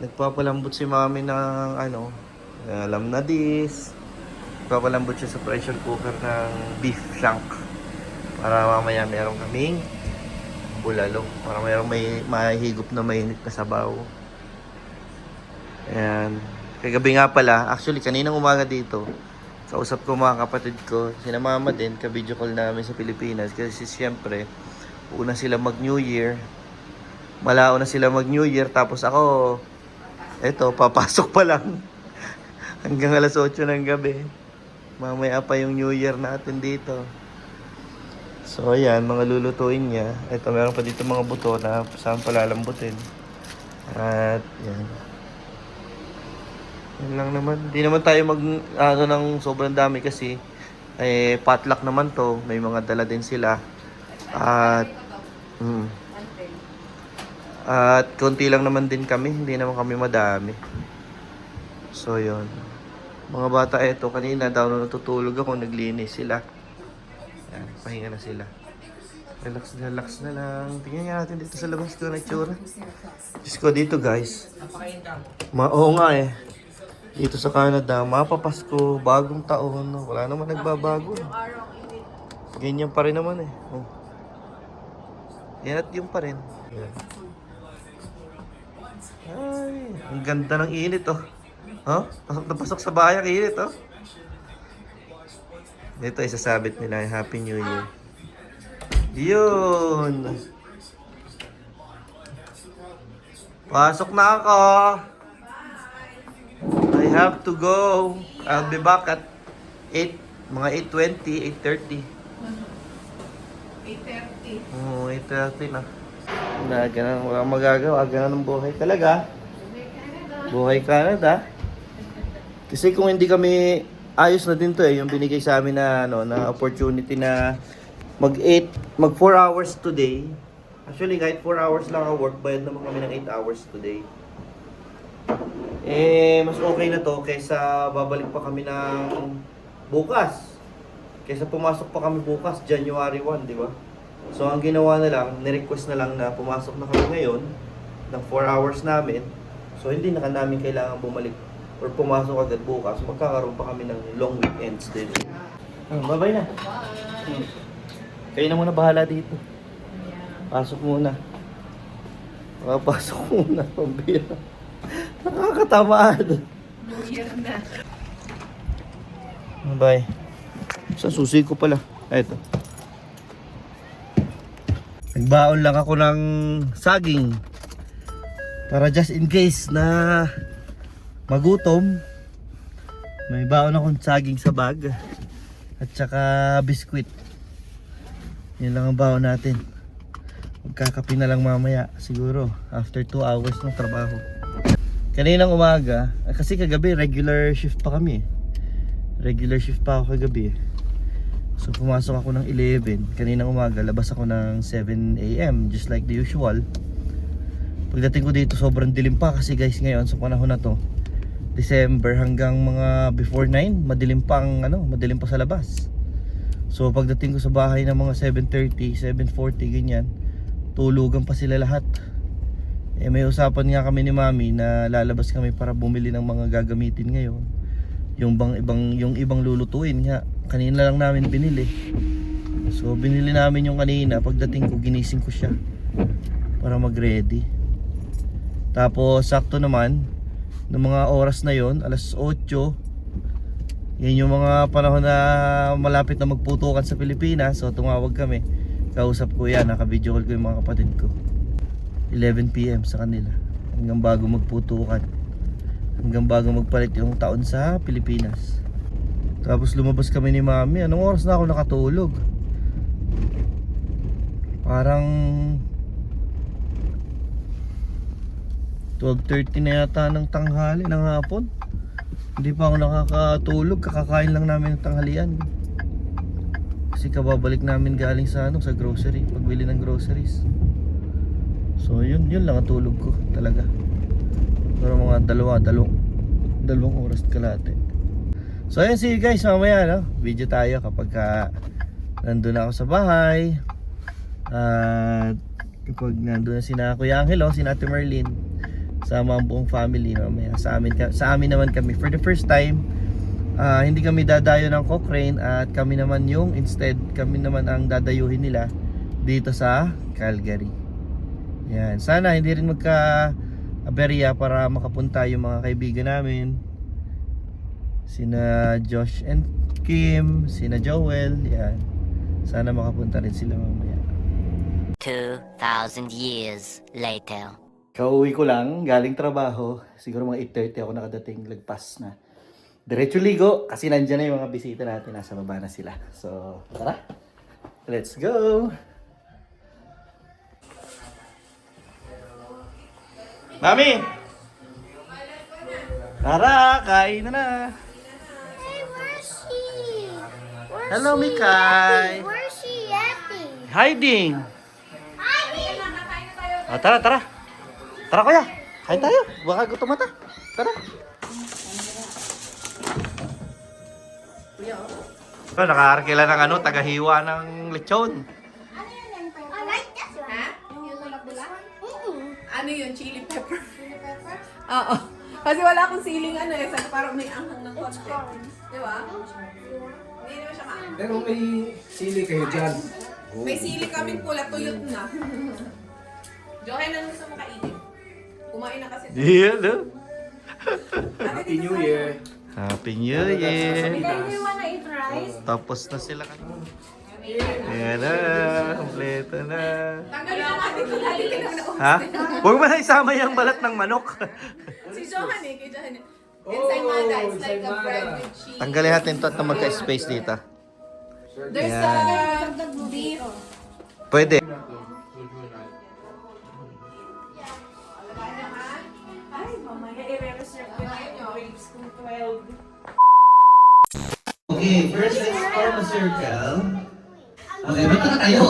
Nagpapalambot si mami ng ano, alam na this. Nagpapalambot siya sa pressure cooker ng beef shank. Para mamaya meron kaming bulalo. Para mayroong may mahigop na mainit na sabaw. Ayan. Kagabi nga pala, actually kaninang umaga dito, kausap ko mga kapatid ko, sina mama din, ka-video call namin sa Pilipinas. Kasi siyempre, una sila mag-New Year. Malao na sila mag-New Year. Tapos ako, eto, papasok pa lang. Hanggang alas 8 ng gabi. Mamaya pa yung New Year natin dito. So ayan, mga lulutuin niya. Ito, meron pa dito mga buto na saan palalambutin. At yan. Yan lang naman. Hindi naman tayo ano ng sobrang dami kasi potluck naman to. May mga dala din sila. At at konti lang naman din kami. Hindi naman kami madami. So yun. Mga bata eto, kanina daw nung natutulog ako, naglinis sila. Yan, pahinga na sila. Relax na lang. Tingnan nga natin dito sa labas ko na itsura. Diyos ko dito guys. Oo nga eh. Dito sa Canada, mapapasko, bagong taon. Wala naman nagbabago. Ganyan pa rin naman eh. Oh. Yan at yung pa rin. Yan. Ay, ang ganda ng init oh. Oh, pasok na pasok sa bahay ang init oh. Dito isasabit nila yung Happy New Year. Yun. Pasok na ako. I have to go. I'll be back at 8, mga 8:20, 8:30. 8:30. Oo, 8:30 na. Ganun, walang magagawa. Ganun ang buhay talaga. Buhay Canada. Kasi kung hindi kami, ayos na din to eh, yung binigay sa amin na, ano, na opportunity na mag 4 hours today. Actually, kahit 4 hours lang ang work, bayad naman kami ng 8 hours today. Mas okay na to kaysa babalik pa kami ng bukas. Kaysa pumasok pa kami bukas, January 1, di ba? So, ang ginawa na lang, nirequest na lang na pumasok na kami ngayon ng 4 hours namin. So, hindi na namin kailangan bumalik or pumasok agad bukas. Magkakaroon pa kami ng long weekends din. Bye-bye na. Kayo na muna bahala dito. Pasok muna. Pasok muna. Pambira. Nakakatamad. New Year na. Bye. Sa susi ko pala. Ito. Nagbaon lang ako ng saging. Para just in case na magutom. May baon akong saging sa bag. At saka biskwit. Yan lang ang baon natin. Magkakape na lang mamaya. Siguro after 2 hours ng trabaho. Kaninang umaga, kasi kagabi regular shift pa kami. Regular shift pa ako kagabi. So pumasok ako ng 11. Kaninang umaga, labas ako ng 7 AM, just like the usual. Pagdating ko dito, sobrang dilim pa kasi guys ngayon sa panahon na to, December hanggang mga before 9, madilim pa madilim pa sa labas. So pagdating ko sa bahay ng mga 7:30, 7:40 ganyan, tulugan pa sila lahat. May usapan nga kami ni Mami na lalabas kami para bumili ng mga gagamitin ngayon. Yung ibang lulutuin nga, kanina lang namin binili. So binili namin yung kanina, pagdating ko ginising ko siya para mag-ready. Tapos sakto naman ng mga oras na yon, alas 8. Yan yung mga panahon na malapit na magputukan sa Pilipinas. So tumawag kami. Kausap ko yan, naka-video call ko yung mga kapatid ko. 11 PM sa kanila. Hanggang bago magputukan. Hanggang bago magpalit yung taon sa Pilipinas. Tapos lumabas kami ni Mami. Anong oras na ako nakatulog? Parang 12:30 na yata ng tanghali ng hapon. Hindi pa ako nakakatulog. Kakakain lang namin ng tanghalian. Kasi kababalik namin galing sa sa grocery, pagbili ng groceries. So yun lang ang tulog ko talaga. Pero mga dalawang oras kalate. So ayun, see you guys mamaya, no? Video tayo kapag nandun ako sa bahay. At kapag nandun na sina Kuya Angelo, sina Ate Merlin, sama ang buong family mamaya. Sa amin naman kami for the first time. Hindi kami dadayo ng Cochrane at kami naman kami naman ang dadayuhin nila dito sa Calgary. Yan, sana hindi rin magka-aberya para makapunta yung mga kaibigan namin. Sina Josh and Kim, sina Joel, yan. Sana makapunta rin sila mamaya. 2,000 years later. Kauwi ko lang, galing trabaho. Siguro mga 8:30 ako nakadating, lagpas na. Diretso ligo kasi nandiyan na yung mga bisita natin, nasa baba na sila. So, tara. Let's go. Mami! Tara, kain na. Hey, where's she? Hello, Mikay. Where's she acting? Hiding. Tara, tara. Tara, kuya. Kain tayo. Baka gutom mata. Tara. Nakaarkila ng tagahiwa ng lechon. I like this one. Ha? Yung bulak-bulak? Ano yun? Chili pepper? Chili pepper? Oo. Kasi wala akong siling so parang may anghang ng konti. Di ba? Hindi naman siya maanghang. Pero may sili kayo dyan. May sili kaming pula, tuyot na. Johan, ano gusto mo kainin? Kumain na kasi. Hello. Happy New Year. Happy New Year. Do you wanna eat rice? Tapos na sila kanina. Ayan na. Kompleto na. Tanggalin na natin kung lali ka naman na Ha? Huwag mo na isama yung balat ng manok. Si Johan kay Johan. Ensaymada, it's like a bread with cheese. Tanggalin natin to at magka-space dito. There's Yan. a beef. Pwede. Ay, mamaya i-reserve ko na yun. Grade school 12. Okay, first let's form a circle. Okay, ba't tayo?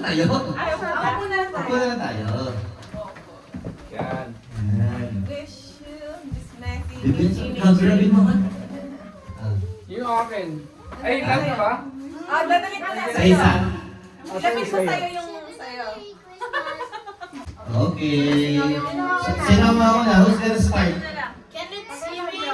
Tayo? Ako muna Ako tayo. na tayo. Yan. Ayan. Wish you this messy. Grabe mo. Yung akin. Ay, lahat ba? Ah, dadali ko na Sa isa. Ilapit ko sa'yo yung sa'yo. Okay. Sino mo ako na? Who's gonna start? Can it see me?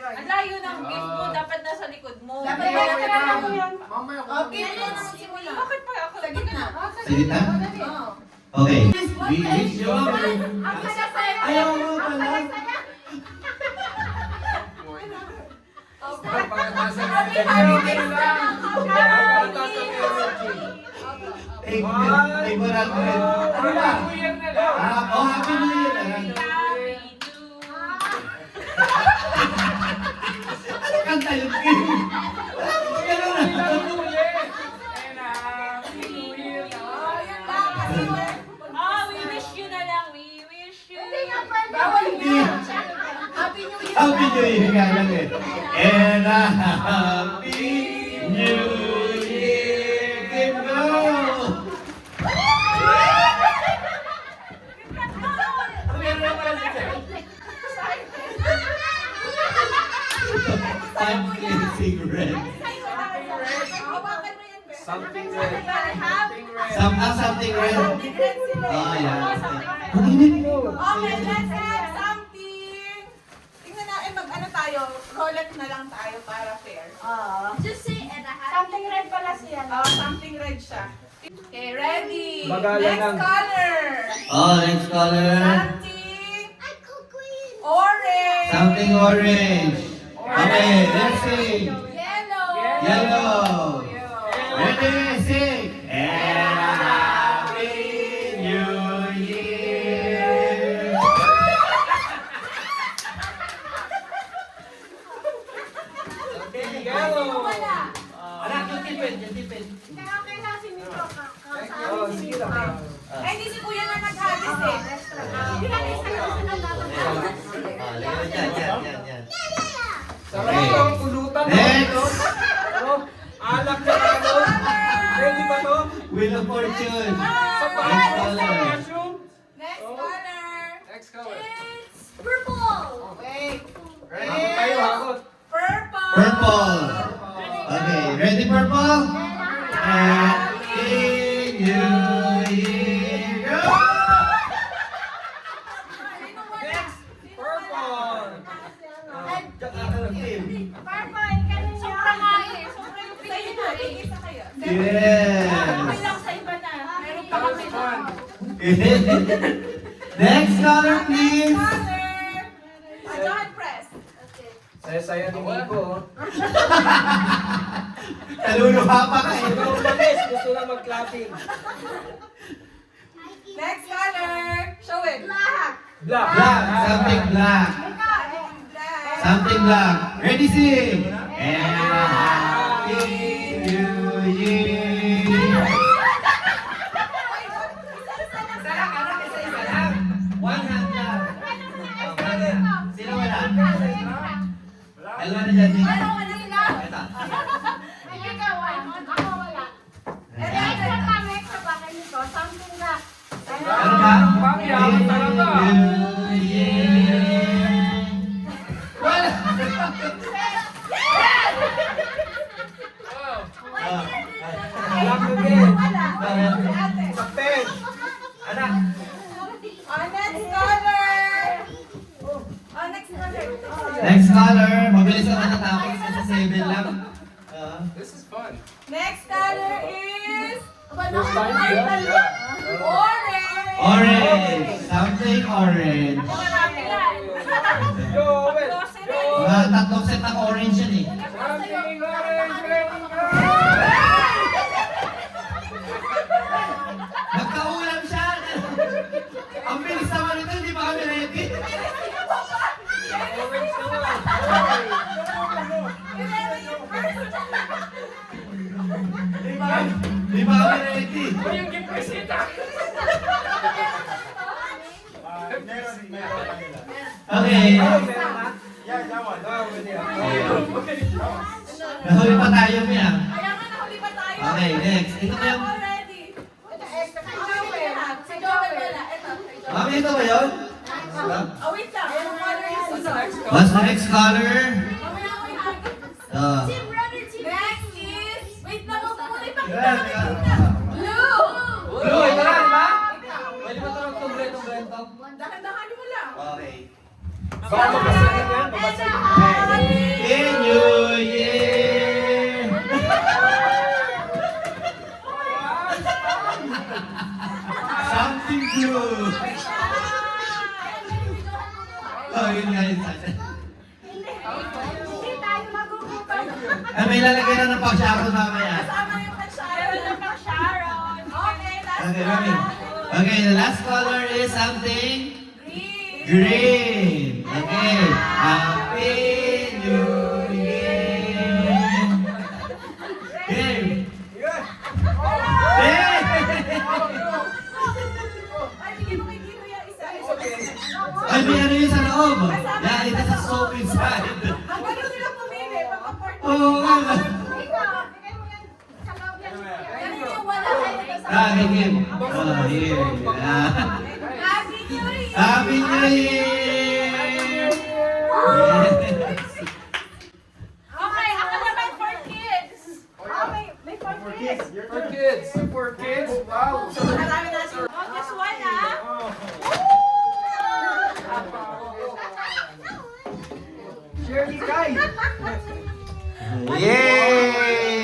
Ang layo ng gift mo, dapat nasa likod mo. Dapat nasa mo yan. Mamaya ko. Okay, let's simula. Bakit pa ako Sa gitna. Sa gitna? Oo. Okay. We wish you Ayaw mo pala. Pagkatasa na. Ay, moral mo rin. Ano ba? New Year na lang. Oh, Happy New Year na lang. Ano kanta yun? Ganun na. New Year. And Happy New Year. Oh, yan lang. Kasi We wish you na lang. We wish you. bawal Hindi. niya. Happy New Year. Happy New Year nga lang eh. And a Happy New Year. Game go! Pumpkin cigarette. Hawakan mo yan, Beth. Something red. Something red. Something red. Red sila. Oh, yeah. Ang init. Okay, let's have something. Tingnan natin mag-ano tayo. Collect na lang tayo para fair. Just say and a happy. Something red pala siya. Oh, something red siya. Okay, ready. Magalang Next lang. color. Oh, next color. Something I cook green. orange. Something orange. Okay, let's sing. Yellow. Yellow. Ready, sing. And a Happy New Year. Yellow. Anak, yung tipid, yung tipid. Kaya kailangan si Mito Oh, sige lang. Ay, hindi si Kuya na nag-habis eh. Yan. Sarap ang pulutan. Next. Ano? Alak na ano? Ready ba to? Wheel of Fortune. Sa Next bahay. color. Mushroom. Next color. Next color. It's Purple. wait. Hakot tayo, hakot. Purple. Purple. Okay, ready purple? Happy New Year. Go! ito, isa kayo. Yes! Okay lang sa iba na. Meron pa kami doon. Next color, please! Color! John, press. Saya-saya ni Miko. Naluluha pa ka eh. Ikaw umalis, gusto lang mag-clapping. Next color. Show it. Black. Black. Black, something black. Black. Something black. Ready, sing! And Happy New Year! One hand lang. Sino wala? Dalawa na dyan. Ito. Ano ba? Pangyaman talaga. New Year! Wala! Black again. Ate. Kapten. Anak. Next color. Next color. Next color. Mabilis ako natapos kasi 7 lang. This is fun. Next color is First time here? orange. Orange. Something orange. Marami yan. Joel. Mga tatlong set ng orange yan eh. Something orange, ready, go! Nagkaulam siya. Ang bilis naman ito, hindi pa kami ready. Orange naman. Hindi pa kami ready. Uy, yung gift receipt ah. Okay. Meron na? Yeah, that one. Oh, pwede ah. Nahuli pa tayo niya. Kaya nga nahuli pa tayo. Okay, next. Ito ba yung... Already. Si Joel. Si Joel wala. Ito. Mami, ito ba yun? Oh, wait lang. Yung color is What's the next color? Mamaya ko yung Next is... Wait lang. Huwag muna ipakita Yeah, kami yeah. dito. Blue. Blue, ito na, di ba? Pwede ba ito ng tumbre-tumbre? Dahan-dahanin mo lang. Okay. Baka mabasagin yan, mabasagin. Happy New Year! Something good! Oh, yun nga yun. May lalagay na ng pang-sharon mamaya. Kasama yung Meron na pang Sharon. Okay, last Okay, one. mami. Okay, the last color is something Green. green. Okay. Happy New Year! Game! Hey! Ay, bigyan mo kay Gino yung isa. Ay, may ano yun sa loob. Yeah, it has a soap inside. Ang galing sila pumili. Pagka-part. Oo nga. Yan yung wala kayo sa... Okay, game. Oh, here. Yeah. Happy New Year! Happy New Year! Yes. Okay, ako naman for kids. May for kids. For kids. For kids? Wow. So, Marami natin. Oh, just one ah. Shirley Kai. Yay!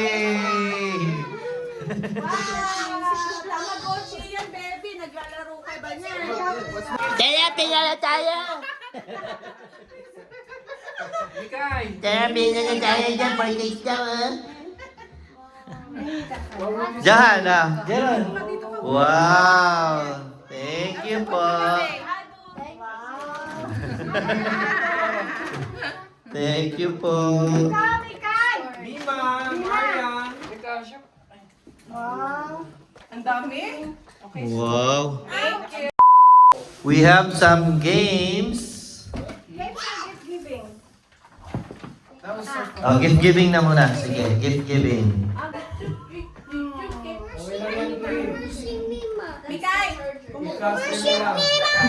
Tamagotchi yan, baby. Naglalaro ka ba niya? Tara, pinala tayo! Mikay. Tara, pinala tayo dyan, for days daw ah. Diyan ah. Diyan. Wow! Thank you po. Thank you po. Mima. Marian. Mikasha. Ang dami. Wow. Thank you. We have some games. That was so fun. Oh, gift giving na muna. Sige, gift giving. Okay lang yan, Green. Mikay! Mikasha na lang.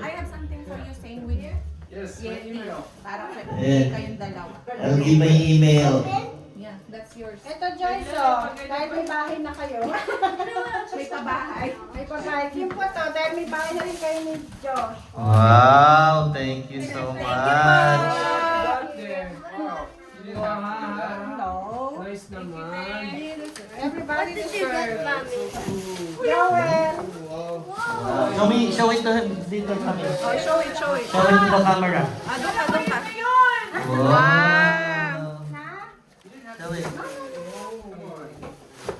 I have something for you saying with you. Yes, may email. Para Eh. kayong dalawa. I'll give my email. Yeah, that's yours. Ito Joyce, oh. Dahil may bahay na kayo. May pabahay. May pagkain. Kim po to, dahil may bahay na rin kayo ni Josh. Wow, thank you so much. Got there. Wow. Hindi ko ha. No. Nice naman. Show it to him dito sa amin. Oh, show it, show it. Show it to the camera. Doon ka, doon ka. Wow! Show it.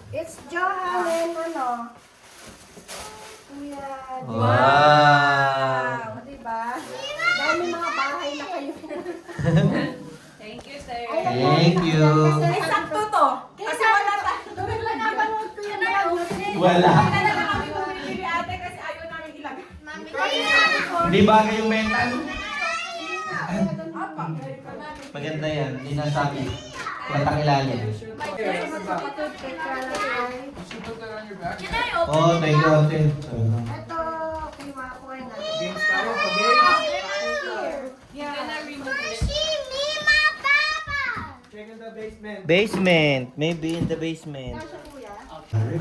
It's Johan and ano. Kuya. Wow! Diba? Dahil may mga bahay na kayo. Thank you, sir. Thank you. Ay, sakto to. Kasi wala pa. Napanood ko yun na. Wala. Wala na kami bumibili ate kasi ayaw namin ilagay. Hindi bagay yung mental. Maganda yan. Hindi nasabi. Matang ilalim. Can I open Oh, thank you, ate. Ito, kiwa ko na. Games tayo, pag-games. You're gonna remove it. Check in the basement. Basement. Maybe in the basement. Kasha kuya.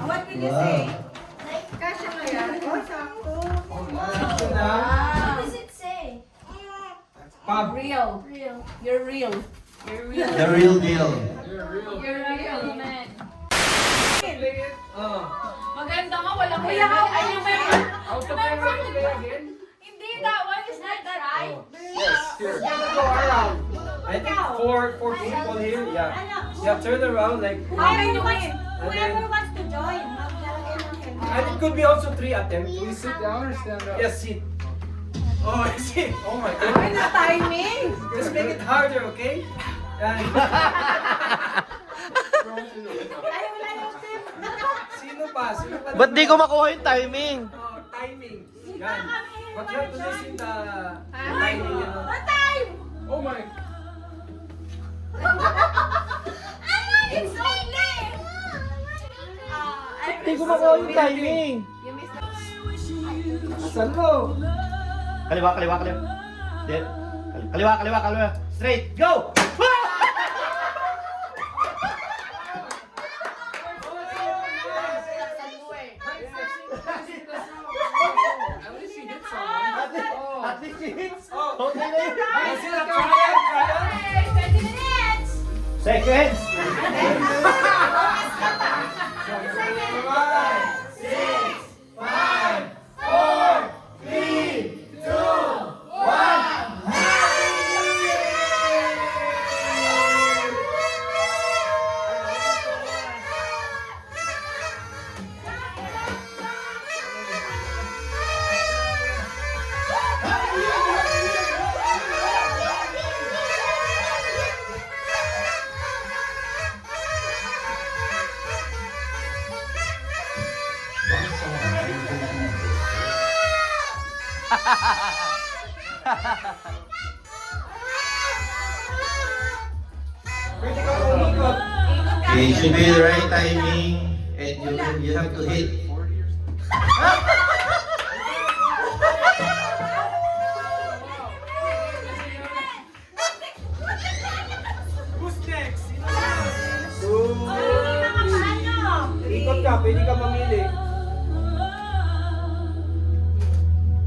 What will you say? Kasha kuya. Oh, sakto. Ito na. What does it say? Pub. Real. Real. You're real. You're real. The real deal. You're real, man. Oh. Maganda nga, walang Kuya, helmet. Ay, yung may... Out of there, play again. Hindi, that one is not that right. Yes, here. Go around. I think four people here. Yeah. Yeah, turn around like. How can you win? Whoever wants to join, maglalagay ng helmet. And it could be also 3 attempts. Do we sit down or stand up? Yes, sit. Oh, I see. Oh my Ay, god. na timing. Just make it harder, okay? Yan. Sino pa? Sino pa? Ba't di ko makuha yung timing? Oh, timing. Yan. But you have to listen the timing, you know. What time? Oh my. It's late. Di ko makuha yung timing. Asan mo? Kaliwa, kaliwa, kaliwa. Kaliwa, kaliwa, kaliwa. Straight, go! At least she hits. Okay na yun. Is it a trial? 20 minutes. Seconds. Pwede ka umikot. It should be the right timing and you have to hit. Who's next? Sino next? 2, 3. Ikot ka, pwede ka mamili.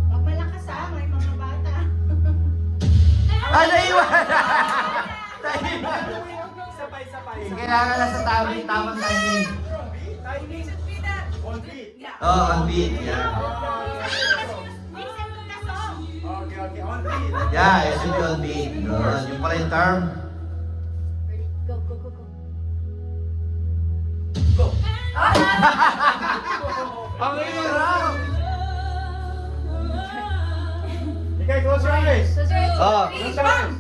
Pag malakas may mga bata. Ah, naiwan! Naiwan! Sabay-sabay. Kailangan lang sa tamang timing. Timing. On beat. Oh, on beat. Yeah. Okay, on beat. Yeah, it should be on beat. Good. Yung pala yung term. Ang hirap! Okay, close your eyes. Oh, Close your eyes.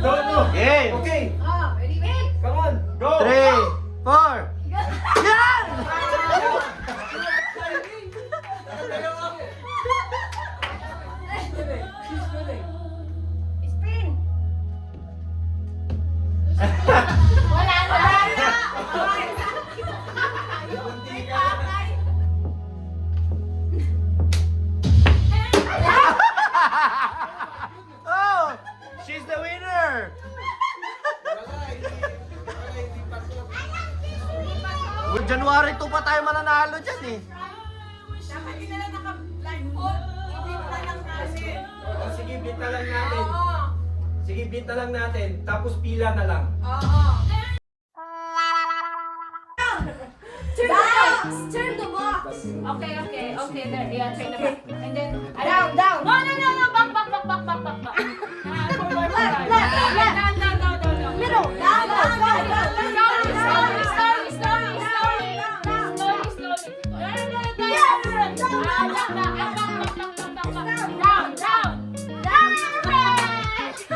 Don't move. game! Okay, Ready, wait. come on, go. 3, 4. Yan! Spin. Wala na. Oh! She's the winner! Well, January 2 pa tayo mananalo dyan eh. Dapat hindi na lang naka-blindfold. Hindi na lang natin. Sige, beat na lang natin. Oo. Sige, beat na lang natin. Tapos pila na lang. Turn the box. Okay. There, yeah, turn the back. And then, Down, down. No. Back. Forward. Left. Down. Middle. Down,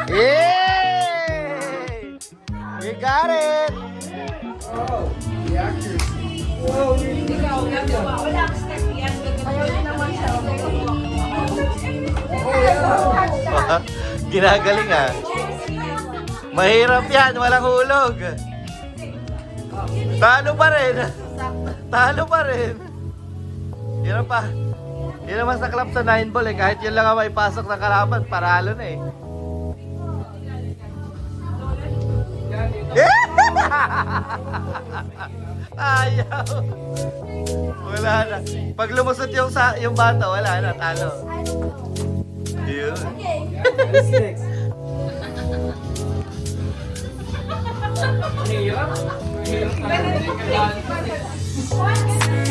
Yay! We got it! Oh, the accuracy. Whoa, Ikaw, wala kang step yan. Ginagaling ah. Mahirap yan, walang hulog. Talo pa rin. Talo pa rin. Hirap pa. Hindi naman sa club sa 9 ball eh. Kahit yun lang ang maipasok ng kalaban, paralo na eh. Ayaw. Wala na. Pag lumusot yung bata, wala na. Talo. Yun. What's next? Mahirap. Mahirap.